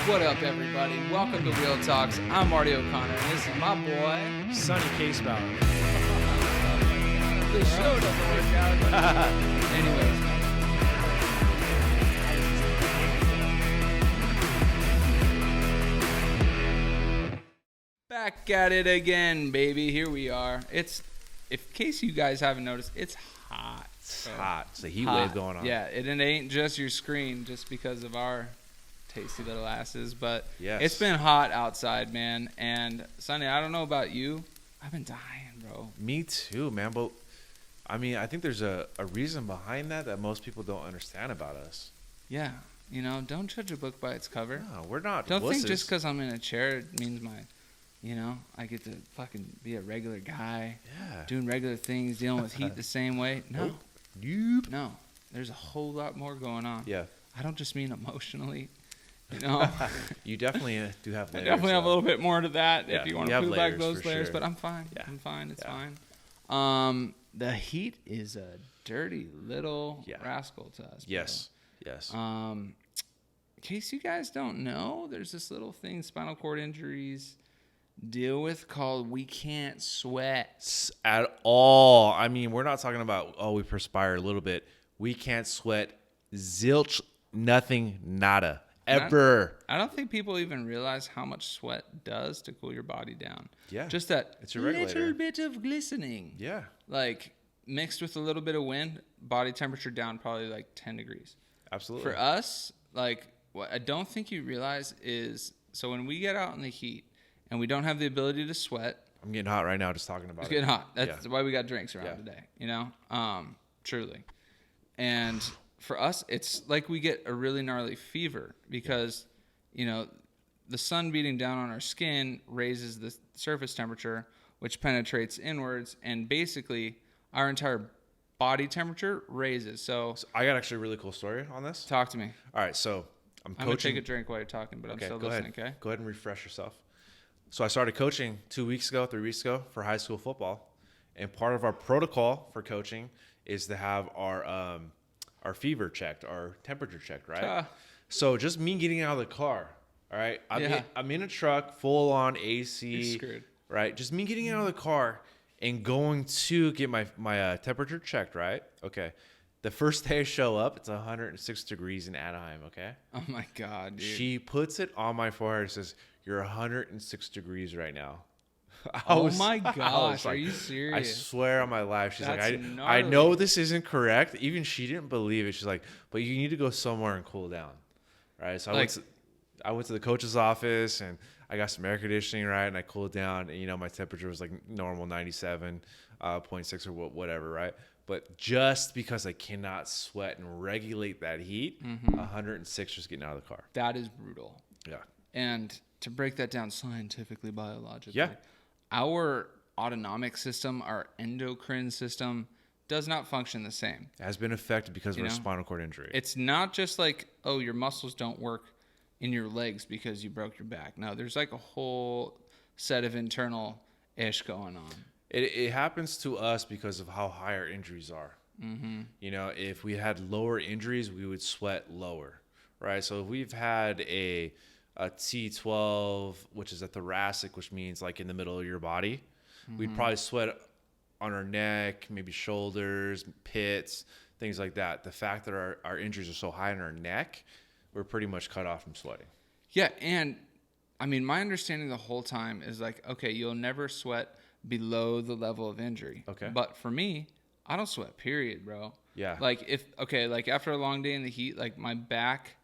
What up, everybody? Welcome to Real Talks. I'm Marty O'Connor, and this is my boy, Sonny Casebound. The show doesn't work out. Anyways. Back at it again, baby. Here we are. In case you guys haven't noticed, it's hot. It's hot. It's a heat wave going on. Yeah, it ain't just your screen just because of our tasty little asses, but yes. It's been hot outside, man. And Sonny, I don't know about you, I've been dying, bro. Me too, man. But I mean, I think there's a reason behind that most people don't understand about us. Yeah, don't judge a book by its cover. No, we're not. Don't wusses. think just because I'm in a chair it means I get to fucking be a regular guy. Yeah. Doing regular things, dealing with heat the same way. No. Nope. No. There's a whole lot more going on. Yeah. I don't just mean emotionally. You definitely do have layers. I definitely have a little bit more to that if you want to peel back those layers, sure. but I'm fine. Yeah. I'm fine. It's fine. The heat is a dirty little rascal to us. Yes. Bro. Yes. In case you guys don't know, there's this little thing spinal cord injuries deal with called we can't sweat. At all. I mean, we're not talking about, we perspire a little bit. We can't sweat zilch, nothing, nada. Ever. I don't think people even realize how much sweat does to cool your body down. Yeah. Just that it's a regulator. Little bit of glistening. Yeah. Like mixed with a little bit of wind, body temperature down probably like 10 degrees. Absolutely. For us, like what I don't think you realize is, so when we get out in the heat and we don't have the ability to sweat. I'm getting hot right now just talking about it. It's getting hot. That's why we got drinks around today, truly. And for us, it's like we get a really gnarly fever because, the sun beating down on our skin raises the surface temperature, which penetrates inwards, and basically our entire body temperature raises. So I got actually a really cool story on this. Talk to me. All right, so I'm coaching. I'm going to take a drink while you're talking, but I'm still listening, okay? Go ahead and refresh yourself. So I started coaching 3 weeks ago for high school football, and part of our protocol for coaching is to have our fever checked, our temperature checked, right? So just me getting out of the car, all right? I'm in a truck, full on AC. You're screwed. Right? Just me getting out of the car and going to get my temperature checked, right? Okay. The first day I show up, it's 106 degrees in Anaheim, okay? Oh, my God, dude. She puts it on my forehead and says, "You're 106 degrees right now." My gosh, are you serious? I swear on my life. She's That's like, gnarly. I know this isn't correct. Even she didn't believe it. She's like, but you need to go somewhere and cool down. Right? So I went to the coach's office and I got some air conditioning, right? And I cooled down and, my temperature was like normal 97.6 or whatever, right? But just because I cannot sweat and regulate that heat, 106 just getting out of the car. That is brutal. Yeah. And to break that down scientifically, biologically, our autonomic system, our endocrine system, does not function the same. It has been affected because of a spinal cord injury. It's not just like, your muscles don't work in your legs because you broke your back. No, there's like a whole set of internal ish going on. It happens to us because of how high our injuries are. Mm-hmm. If we had lower injuries, we would sweat lower, right? So if we've had a T12, which is a thoracic, which means like in the middle of your body, we'd probably sweat on our neck, maybe shoulders, pits, things like that. The fact that our injuries are so high in our neck, we're pretty much cut off from sweating. Yeah, and I mean, my understanding the whole time is like, okay, you'll never sweat below the level of injury. Okay. But for me, I don't sweat, period, bro. Yeah. Like like after a long day in the heat, like my back,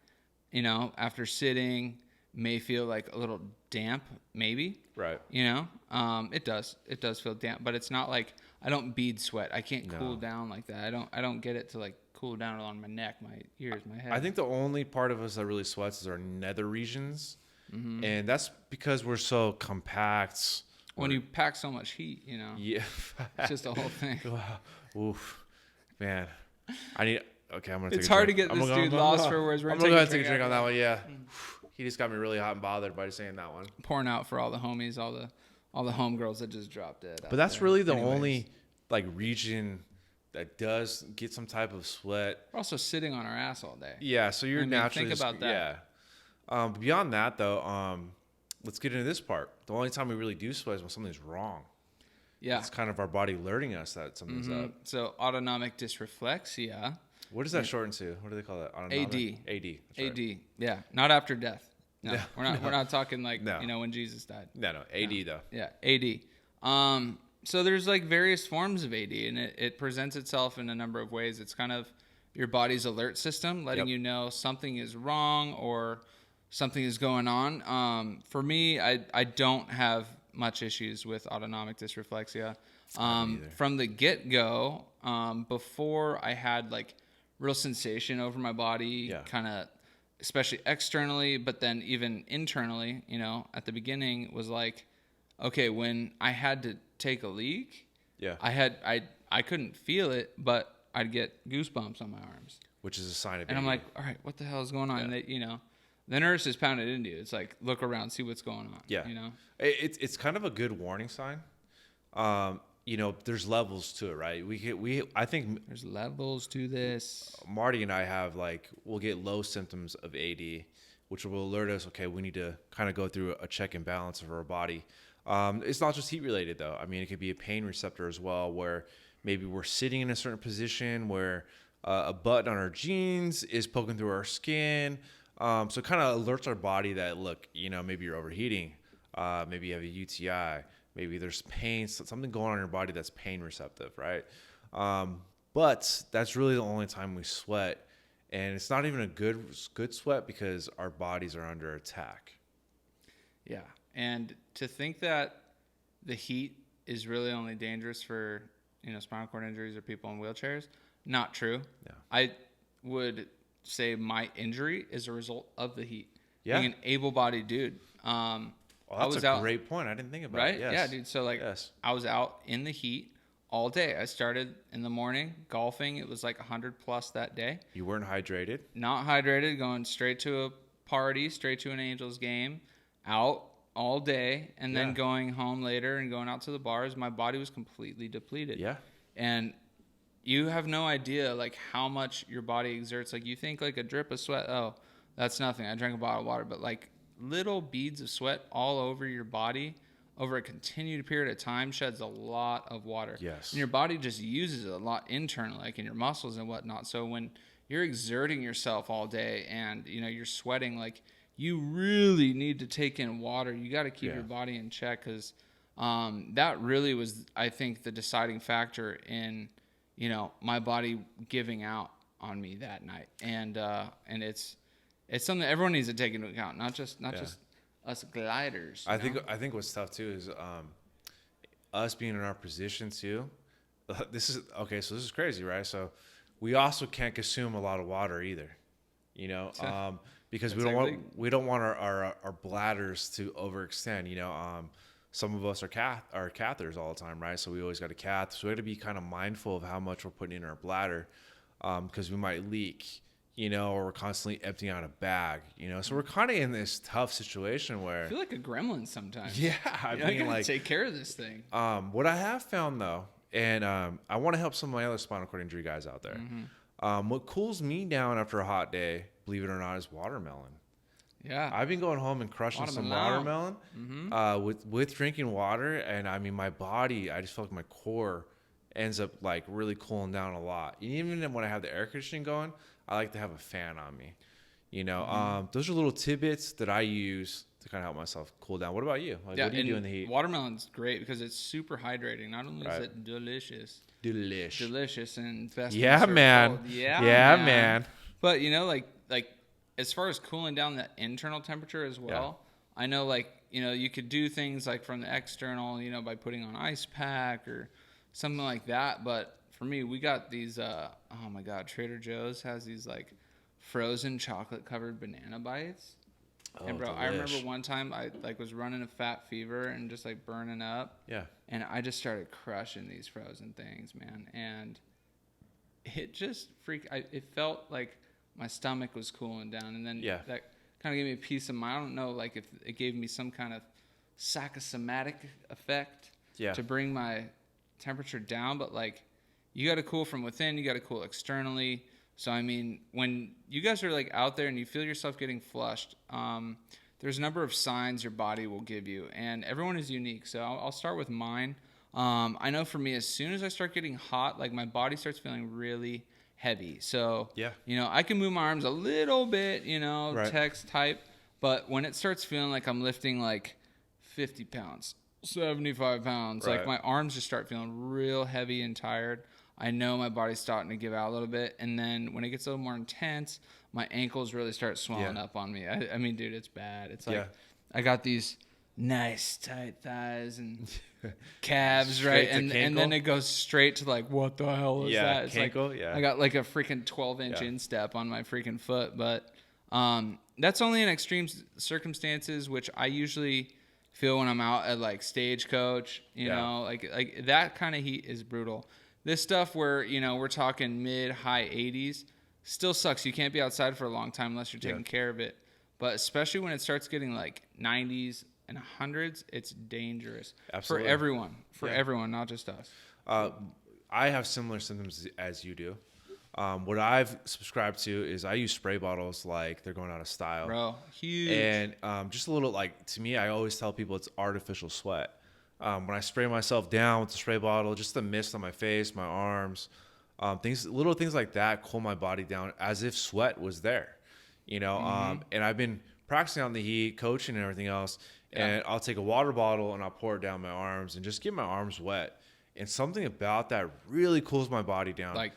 after sitting may feel like a little damp, maybe. Right. It does feel damp, but it's not like I don't bead sweat. I can't cool down like that. I don't get it to like cool down on my neck, my ears, my head. I think the only part of us that really sweats is our nether regions. Mm-hmm. And that's because we're so compact. When you pack so much heat, Yeah. It's just a whole thing. Oof. Man. I'm gonna take It's hard to get this dude lost for words. I'm gonna go ahead and take a drink on that one, yeah. He just got me really hot and bothered by saying that one. Pouring out for all the homies, all the homegirls that just dropped dead. But that's really the only like region that does get some type of sweat. We're also sitting on our ass all day. Yeah, so you're naturally think about that. Yeah. Beyond that, though, let's get into this part. The only time we really do sweat is when something's wrong. Yeah. It's kind of our body alerting us that something's up. So autonomic dysreflexia. What does that shorten to? What do they call that? AD. AD. AD. Yeah. Not after death. No, No, we're not talking like, No. when Jesus died. No, AD though. Yeah. AD. So there's like various forms of AD, and it presents itself in a number of ways. It's kind of your body's alert system, letting you know something is wrong or something is going on. For me, I don't have much issues with autonomic dysreflexia. From the get-go, before I had like real sensation over my body, kind of, especially externally, but then even internally, at the beginning was like, okay, when I had to take a leak, I couldn't feel it, but I'd get goosebumps on my arms, which is a sign of. And I'm like, all right, what the hell is going on? And the nurse is pounded into you. It's like, look around, see what's going on. Yeah, it's kind of a good warning sign. There's levels to it, right? I think there's levels to this. Marty and I we'll get low symptoms of AD, which will alert us, okay, we need to kind of go through a check and balance of our body. It's not just heat related though. I mean, it could be a pain receptor as well, where maybe we're sitting in a certain position where a button on our jeans is poking through our skin. So it kind of alerts our body that, look, maybe you're overheating. Maybe you have a UTI. Maybe there's pain, something going on in your body that's pain receptive, right? But that's really the only time we sweat. And it's not even a good sweat because our bodies are under attack. Yeah. And to think that the heat is really only dangerous for, spinal cord injuries or people in wheelchairs, not true. Yeah. I would say my injury is a result of the heat. Yeah. Being an able-bodied dude. That's great point. I didn't think about right? it. Yes. Yeah, dude. So I was out in the heat all day. I started in the morning golfing. It was like 100 plus that day. You weren't hydrated? Not hydrated, going straight to a party, straight to an Angels game, out all day, and then going home later and going out to the bars. My body was completely depleted. Yeah. And you have no idea like how much your body exerts. Like you think like a drip of sweat, oh, that's nothing. I drank a bottle of water, but like little beads of sweat all over your body over a continued period of time sheds a lot of water. Yes. And your body just uses it a lot internally, like in your muscles and whatnot. So when you're exerting yourself all day and, you're sweating, like you really need to take in water. You got to keep your body in check because that really was, I think, the deciding factor in, my body giving out on me that night. And it's something that everyone needs to take into account, not just us gliders. I think what's tough too is us being in our position too. This is crazy, right? So we also can't consume a lot of water either, because we don't want our bladders to overextend. Some of us are catheters all the time, right? So we always got a cath. So we have to be kind of mindful of how much we're putting in our bladder, because we might leak, or we're constantly emptying out a bag, So we're kind of in this tough situation where I feel like a gremlin sometimes. Yeah, I gotta take care of this thing. What I have found though, and I want to help some of my other spinal cord injury guys out there. Mm-hmm. What cools me down after a hot day, believe it or not, is watermelon. Yeah, I've been going home and crushing some watermelon with drinking water, and I mean my body, I just feel like my core ends up like really cooling down a lot. Even when I have the air conditioning going, I like to have a fan on me. Those are little tidbits that I use to kind of help myself cool down. What about you? What do you do in the heat? Watermelon's great because it's super hydrating. Not only is it delicious and best. Yeah, man. Yeah, man. But like as far as cooling down the internal temperature as well, I know you could do things like from the external, by putting on ice pack or something like that. But for me, we got these. Oh my God, Trader Joe's has these like frozen chocolate covered banana bites. Oh, and bro, delish. I remember one time I was running a fat fever and just like burning up. Yeah. And I just started crushing these frozen things, man. And it just it felt like my stomach was cooling down, and then that kind of gave me a peace of mind. I don't know, like if it gave me some kind of psychosomatic effect to bring my temperature down, but like you got to cool from within, you got to cool externally. So, I mean, when you guys are like out there and you feel yourself getting flushed, there's a number of signs your body will give you, and everyone is unique. So I'll start with mine. I know for me, as soon as I start getting hot, like my body starts feeling really heavy. So, I can move my arms a little bit, text type, but when it starts feeling like I'm lifting like 50 pounds, 75 pounds, like my arms just start feeling real heavy and tired. I know my body's starting to give out a little bit. And then when it gets a little more intense, my ankles really start swelling up on me. I mean, dude, it's bad. It's like I got these nice tight thighs and calves, right? And then it goes straight to like, what the hell is that? It's cankle, like, I got like a freaking 12-inch instep on my freaking foot. But that's only in extreme circumstances, which I usually feel when I'm out at like Stagecoach, you know, like that kind of heat is brutal. This stuff where, we're talking mid-high 80s still sucks. You can't be outside for a long time unless you're taking care of it. But especially when it starts getting like 90s and 100s, it's dangerous. Absolutely. For everyone, not just us. I have similar symptoms as you do. What I've subscribed to is I use spray bottles like they're going out of style. Bro, huge. And just a little, like, to me, I always tell people it's artificial sweat. When I spray myself down with the spray bottle, just the mist on my face, my arms, little things like that cool my body down as if sweat was there, and I've been practicing on the heat, coaching and everything else, and I'll take a water bottle and I'll pour it down my arms and just get my arms wet. And something about that really cools my body down. Like,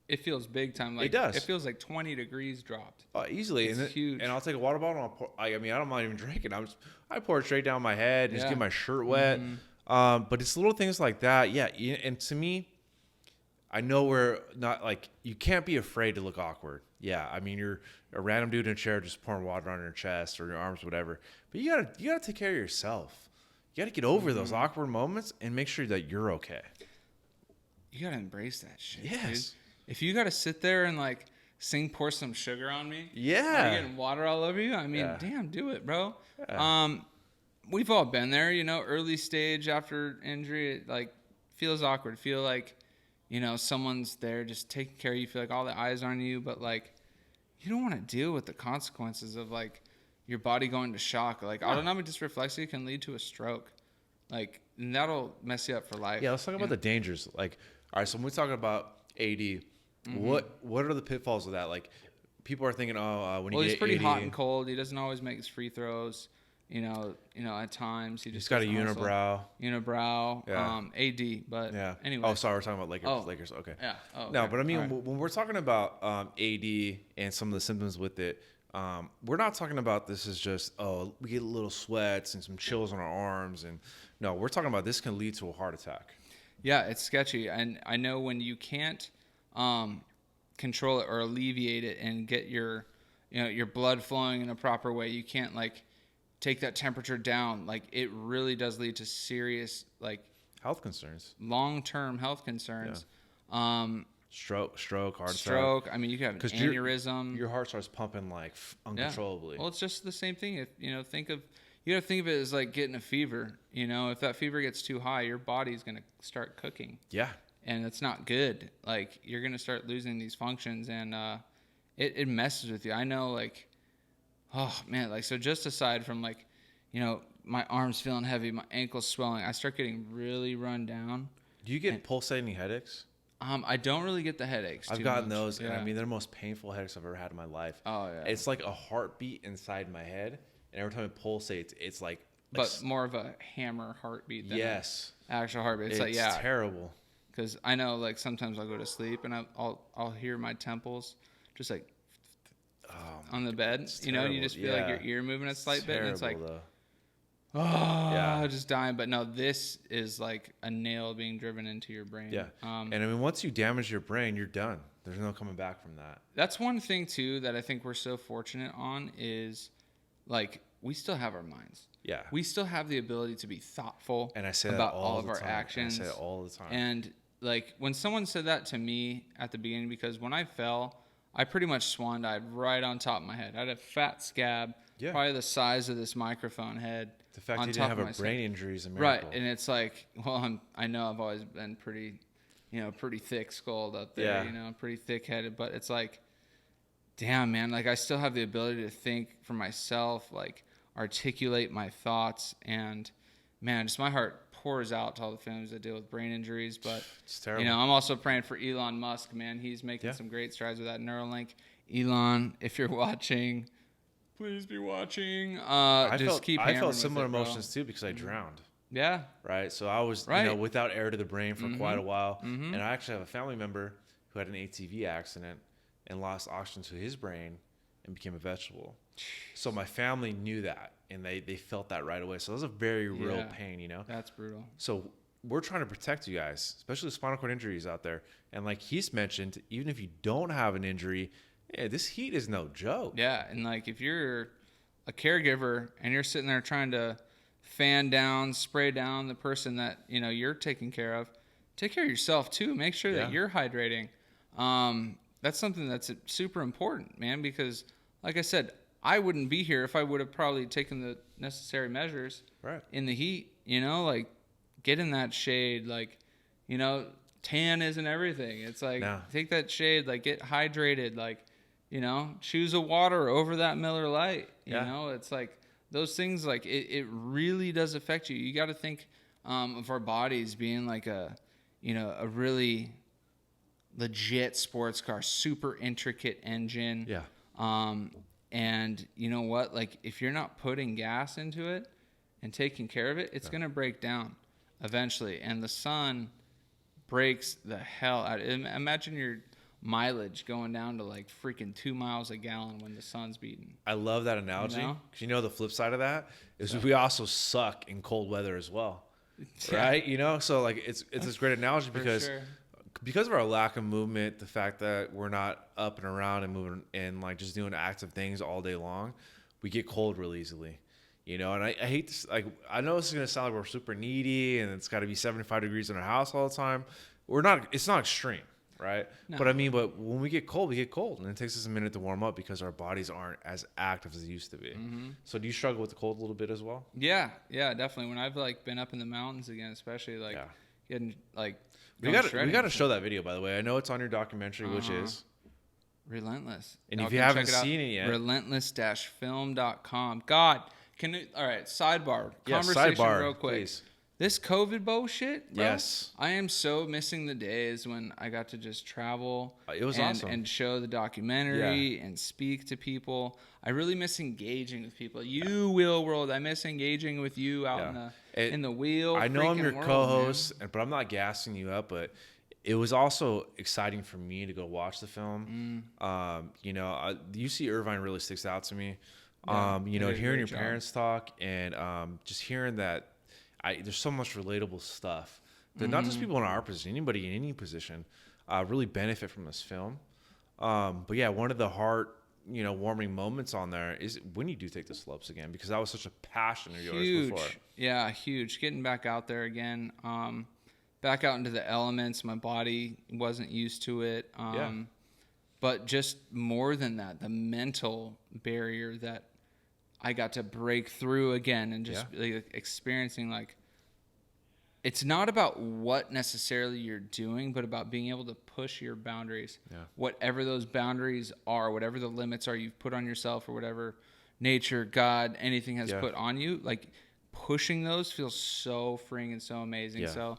it feels big time. Like, it does. It feels like 20 degrees dropped. Easily. It's huge. And I'll take a water bottle and I'll pour, I don't mind even drinking. I pour it straight down my head and just get my shirt wet. But it's little things like that. Yeah. And to me, I know we're not like, you can't be afraid to look awkward. Yeah. I mean, you're a random dude in a chair just pouring water on your chest or your arms, whatever. But you gotta take care of yourself. You gotta get over those awkward moments and make sure that you're okay. You gotta embrace that shit. Yes. Dude. If you gotta sit there and like pour some sugar on me, or you're getting water all over you, I mean, damn, do it, bro. Yeah. We've all been there, early stage after injury. It like feels awkward. Feel like, someone's there just taking care of you. Feel like all the eyes are on you, but like you don't want to deal with the consequences of like your body going to shock. Like autonomic dysreflexia can lead to a stroke. Like, and that'll mess you up for life. Yeah, let's talk about the dangers. Like, all right, so when we're talking about AD, what are the pitfalls of that? Like, people are thinking, when you get he's pretty AD, hot and cold. He doesn't always make his free throws. At times he's got a unibrow. Yeah. AD, but anyway. Oh, sorry, we're talking about Lakers. Lakers. Okay. Yeah. Oh, okay. No, but I mean, when we're talking about AD and some of the symptoms with it, we're not talking about this as just we get little sweats and some chills on our arms, and no, we're talking about this can lead to a heart attack. Yeah, it's sketchy, and I know when you can't control it or alleviate it and get your blood flowing in a proper way, you can't like take that temperature down. Like, it really does lead to serious like health concerns, long-term health concerns. Stroke, heart attack. I mean, you could have an aneurysm. Your heart starts pumping like uncontrollably. Well, it's just the same thing. If you gotta think of it as like getting a fever. If that fever gets too high, your body's gonna start cooking. Yeah. And it's not good. Like, you're gonna start losing these functions, and it messes with you. I know, like, oh man, like, so just aside from like, my arms feeling heavy, my ankles swelling, I start getting really run down. Do you get pulsating headaches? I don't really get the headaches. I've gotten those, and I mean, they're the most painful headaches I've ever had in my life. Oh yeah. It's like a heartbeat inside my head, and every time it pulsates, it's like. But more of a hammer heartbeat than actual heartbeat. It's like terrible. Because I know, like, sometimes I'll go to sleep and I'll hear my temples just like on the bed. You just feel like your ear moving a slight bit, and it's like, just dying. But no, this is like a nail being driven into your brain. Yeah. And I mean, once you damage your brain, you're done. There's no coming back from that. That's one thing too that I think we're so fortunate on is, like, we still have our minds. Yeah. We still have the ability to be thoughtful about all of our actions. I say it all the time. And like, when someone said that to me at the beginning, because when I fell, I pretty much swan dived right on top of my head. I had a fat scab, probably the size of this microphone head. The fact you didn't have a brain injury is a Right, miracle. and it's like, well, I know I've always been pretty thick-skulled up there, pretty thick-headed, but it's like, damn, man, like I still have the ability to think for myself, like articulate my thoughts, and man, just my heart pours out to all the families that deal with brain injuries. But It's terrible. you know, I'm also praying for Elon Musk, man. He's making some great strides with that Neuralink. Elon, if you're watching, please be watching. I Keep felt similar emotions too because I drowned. Yeah. Right. So I was, you know, without air to the brain for quite a while. And I actually have a family member who had an ATV accident and lost oxygen to his brain and became a vegetable. So my family knew that, and they felt that right away. So it was a very real pain, you know. That's brutal. So we're trying to protect you guys, especially spinal cord injuries out there. And like he's mentioned, even if you don't have an injury, this heat is no joke. Yeah, and like if you're a caregiver and you're sitting there trying to fan down, spray down the person that, you know, you're taking care of, take care of yourself too. Make sure that you're hydrating. That's something that's super important, man, because like I said, I wouldn't be here if I would have probably taken the necessary measures in the heat, you know, like get in that shade, like, you know, tan isn't everything. It's like, take that shade, like get hydrated, like, you know, choose a water over that Miller Lite, you know, it's like those things, like it really does affect you. You got to think of our bodies being like a, you know, a really legit sports car, super intricate engine. Yeah. And you know what? Like if you're not putting gas into it and taking care of it, it's going to break down eventually. And the sun breaks the hell out of it. Imagine your mileage going down to like freaking 2 miles a gallon when the sun's beating. I love that analogy because you know the flip side of that is we also suck in cold weather as well. Right? You know, so like it's this great analogy because of our lack of movement, the fact that we're not up and around and moving and like just doing active things all day long, we get cold real easily, you know. And I hate this. Like I know this is gonna sound like we're super needy and it's got to be 75 degrees in our house all the time. We're not. It's not extreme, right? No. But I mean, but when we get cold, and it takes us a minute to warm up because our bodies aren't as active as they used to be. So do you struggle with the cold a little bit as well? Yeah, definitely. When I've like been up in the mountains again, especially like getting like. We got to show that video, by the way. I know it's on your documentary, which is Relentless. And if you haven't seen it yet, relentless-film.com. God, all right, sidebar. Conversation real quick. Please. This COVID bullshit, bro, yes. I am so missing the days when I got to just travel. It was awesome. And show the documentary and speak to people. I really miss engaging with people. You, Wheel World, I miss engaging with you out in the wheel. I know I'm your co-host, but I'm not gassing you up, but it was also exciting for me to go watch the film. You know, UC Irvine really sticks out to me. You know, hearing your parents talk and just hearing that there's so much relatable stuff that not just people in our position, anybody in any position really benefit from this film. But yeah, one of the heart, you know, warming moments on there is when you do take the slopes again, because that was such a passion of yours before. Yeah, huge. Getting back out there again, back out into the elements. My body wasn't used to it. But just more than that, the mental barrier that I got to break through again and just like, experiencing, like, it's not about what necessarily you're doing, but about being able to push your boundaries, whatever those boundaries are, whatever the limits are you've put on yourself or whatever nature, God, anything has put on you. Like pushing those feels so freeing and so amazing. So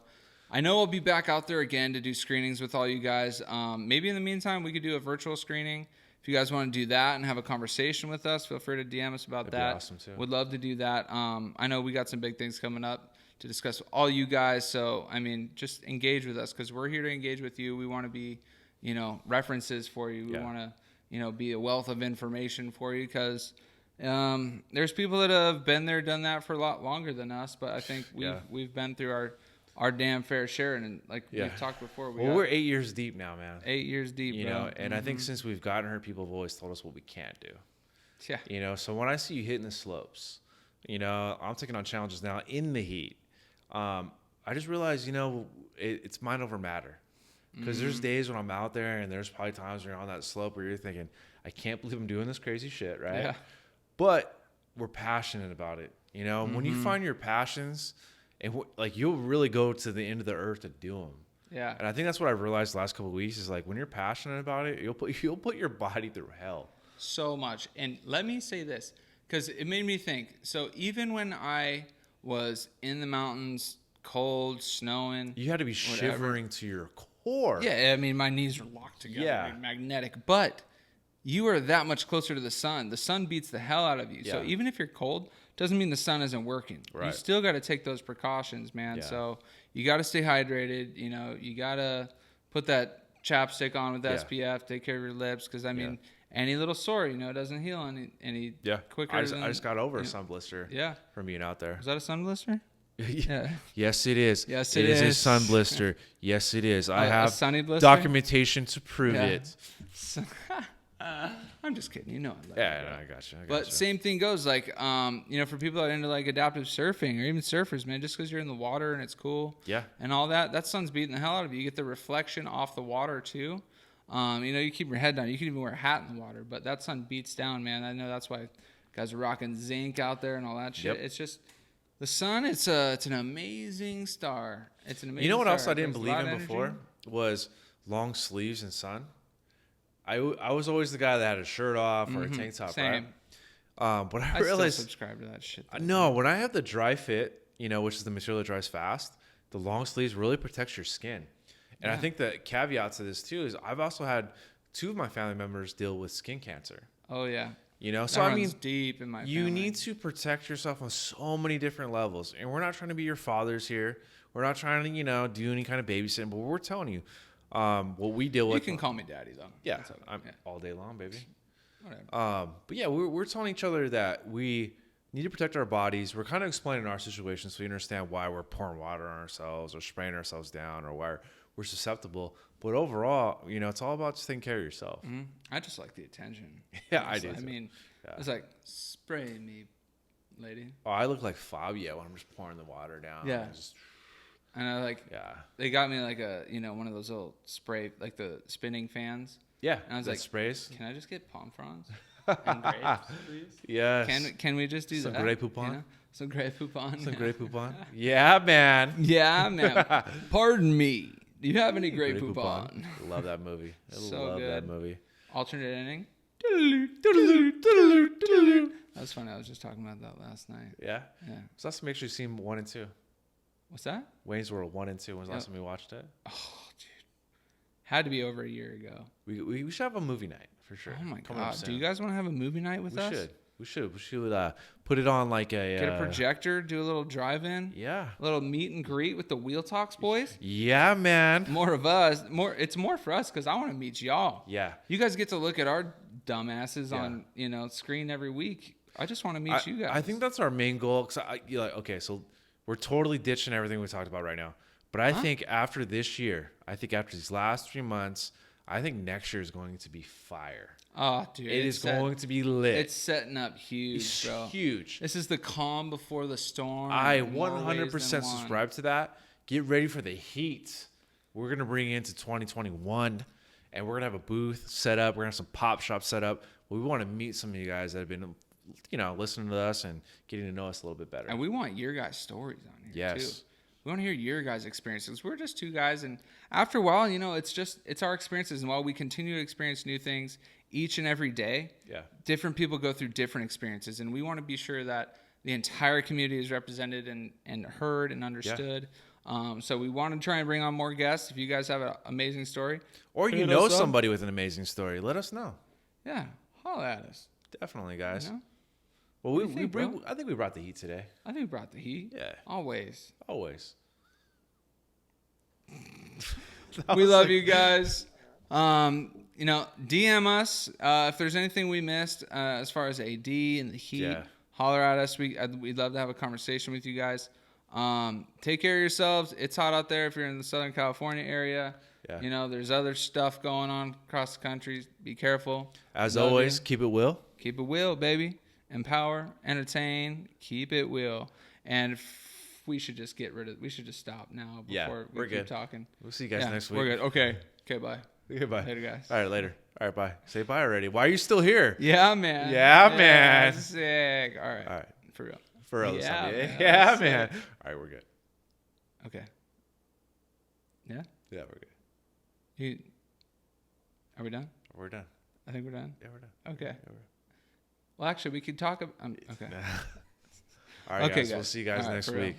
I know I'll be back out there again to do screenings with all you guys. Maybe in the meantime, we could do a virtual screening. If you guys want to do that and have a conversation with us, feel free to DM us about that. That'd be awesome too. Would love to do that. I know we got some big things coming up to discuss with all you guys. So, I mean, just engage with us because we're here to engage with you. We want to be, you know, references for you. We want to, you know, be a wealth of information for you because there's people that have been there, done that for a lot longer than us. But I think we've been through our damn fair share. And like we've talked before. We're 8 years deep now, man. 8 years deep, you know, and I think since we've gotten her, people have always told us what we can't do. Yeah. You know, so when I see you hitting the slopes, you know, I'm taking on challenges now in the heat. I just realized, you know, it's mind over matter. Because there's days when I'm out there and there's probably times when you're on that slope where you're thinking, I can't believe I'm doing this crazy shit, right? Yeah. But we're passionate about it. You know, when you find your passions, and like you'll really go to the end of the earth to do them. Yeah. And I think that's what I've realized the last couple of weeks is like when you're passionate about it, you'll put your body through hell. So much. And let me say this, because it made me think. So even when I was in the mountains, cold, snowing, You had to be shivering to your core. Yeah, I mean, my knees are locked together, Yeah. magnetic. But you are that much closer to the sun. The sun beats the hell out of you. Yeah. So even if you're cold, doesn't mean the sun isn't working. Right. You still got to take those precautions, man. Yeah. So you got to stay hydrated. You know, you got to put that chapstick on with SPF. Take care of your lips, because I mean, any little sore, you know, doesn't heal any quicker. I just got over a sun blister. Yeah. From being out there. Was that a sun blister? Yeah. Yes, it is. Yes, it is a sun blister. Yes, it is. I have a sunny blister? Documentation to prove it. I'm just kidding. You know I love I got you. But same thing goes, like, you know, for people that are into like adaptive surfing or even surfers, man, just because you're in the water and it's cool, and all that sun's beating the hell out of you. You get the reflection off the water too. You know, you keep your head down. You can even wear a hat in the water, but that sun beats down, man. I know that's why guys are rocking zinc out there and all that shit. It's just the sun. It's an amazing star. It's an amazing. You know what star. else I didn't believe in before was long sleeves and sun. I was always the guy that had a shirt off or a tank top, Same. right? But I realized still subscribe to that shit. No, when I have the dry fit, you know, which is the material that dries fast, the long sleeves really protects your skin. And I think the caveat to this too is I've also had 2 of my family members deal with skin cancer. Oh yeah. You know, so I mean, deep in my family. You need to protect yourself on so many different levels. And we're not trying to be your fathers here. We're not trying to, you know, do any kind of babysitting, but we're telling you what we deal with. You can call me daddy though. Yeah, I'm all day long, baby. Whatever. But yeah, we're telling each other that we need to protect our bodies. We're kind of explaining our situation so we understand why we're pouring water on ourselves or spraying ourselves down or why we're susceptible. But overall, you know, it's all about just taking care of yourself. Mm-hmm. I just like the attention. Yeah, I do. I mean, it's like, spray me, lady. Oh, I look like Fabio when I'm just pouring the water down. Yeah. And I like, they got me like one of those little spray, like the spinning fans. Yeah. And I was like, sprays. Can I just get palm fronds and grapes, please? Yes. Can we just do some that? Grey Poupon? You know? Some Grey Poupon. Some Grey Poupon. Yeah, man. Yeah, man. Pardon me. Do you have any Grey Poupon? Love that movie. Love that movie. Alternate ending. That was funny. I was just talking about that last night. Yeah? Yeah. So that's make sure you've seen 1 and 2. What's that? Wayne's World 1 and 2. When was the last time we watched it? Oh, dude. Had to be over a year ago. We should have a movie night for sure. Oh, my God. Do you guys want to have a movie night with us? We should put it on like a... Get a projector, do a little drive-in. Yeah. A little meet and greet with the Wheel Talks boys. Yeah, man. More of us. It's more for us because I want to meet y'all. Yeah. You guys get to look at our dumbasses on, screen every week. I just want to meet you guys. I think that's our main goal. Cause okay, so we're totally ditching everything we talked about right now. But I think after this year, after these last 3 months, I think next year is going to be fire. Oh, dude. It is going to be lit. It's setting up huge, bro. It's huge. This is the calm before the storm. I 100% subscribe to that. Get ready for the heat. We're going to bring it into 2021, and we're going to have a booth set up. We're going to have some pop shops set up. We want to meet some of you guys that have been, listening to us and getting to know us a little bit better. And we want your guys' stories on here, too. Yes. We want to hear your guys' experiences. We're just 2 guys, and after a while, it's our experiences. And while we continue to experience new things each and every day, different people go through different experiences, and we want to be sure that the entire community is represented and heard and understood. So we want to try and bring on more guests. If you guys have an amazing story, or you know somebody with an amazing story, let us know. Yeah, holla at us. Definitely, guys. You know? Well, I think we brought the heat today. I think we brought the heat. Yeah. Always. We love you guys. DM us if there's anything we missed as far as AD and the heat. Yeah. Holler at us. We'd love to have a conversation with you guys. Take care of yourselves. It's hot out there if you're in the Southern California area. Yeah. There's other stuff going on across the country. Be careful. As always, keep it will. Keep it will, baby. Empower, entertain, keep it will. And we should just we should just stop now before we keep talking. We'll see you guys next week. We're good. Okay, bye. Goodbye. Later, guys. All right, later. All right, bye. Say bye already. Why are you still here? Yeah, man. Yeah, man. Sick. All right. For real. For real. Yeah, man. All right, we're good. Okay. Yeah? Yeah, we're good. Are we done? We're done. I think we're done. Yeah, we're done. Okay. Yeah, Well, actually, we could talk. Okay. All right, Okay, guys. We'll see you guys All right, next for real. week.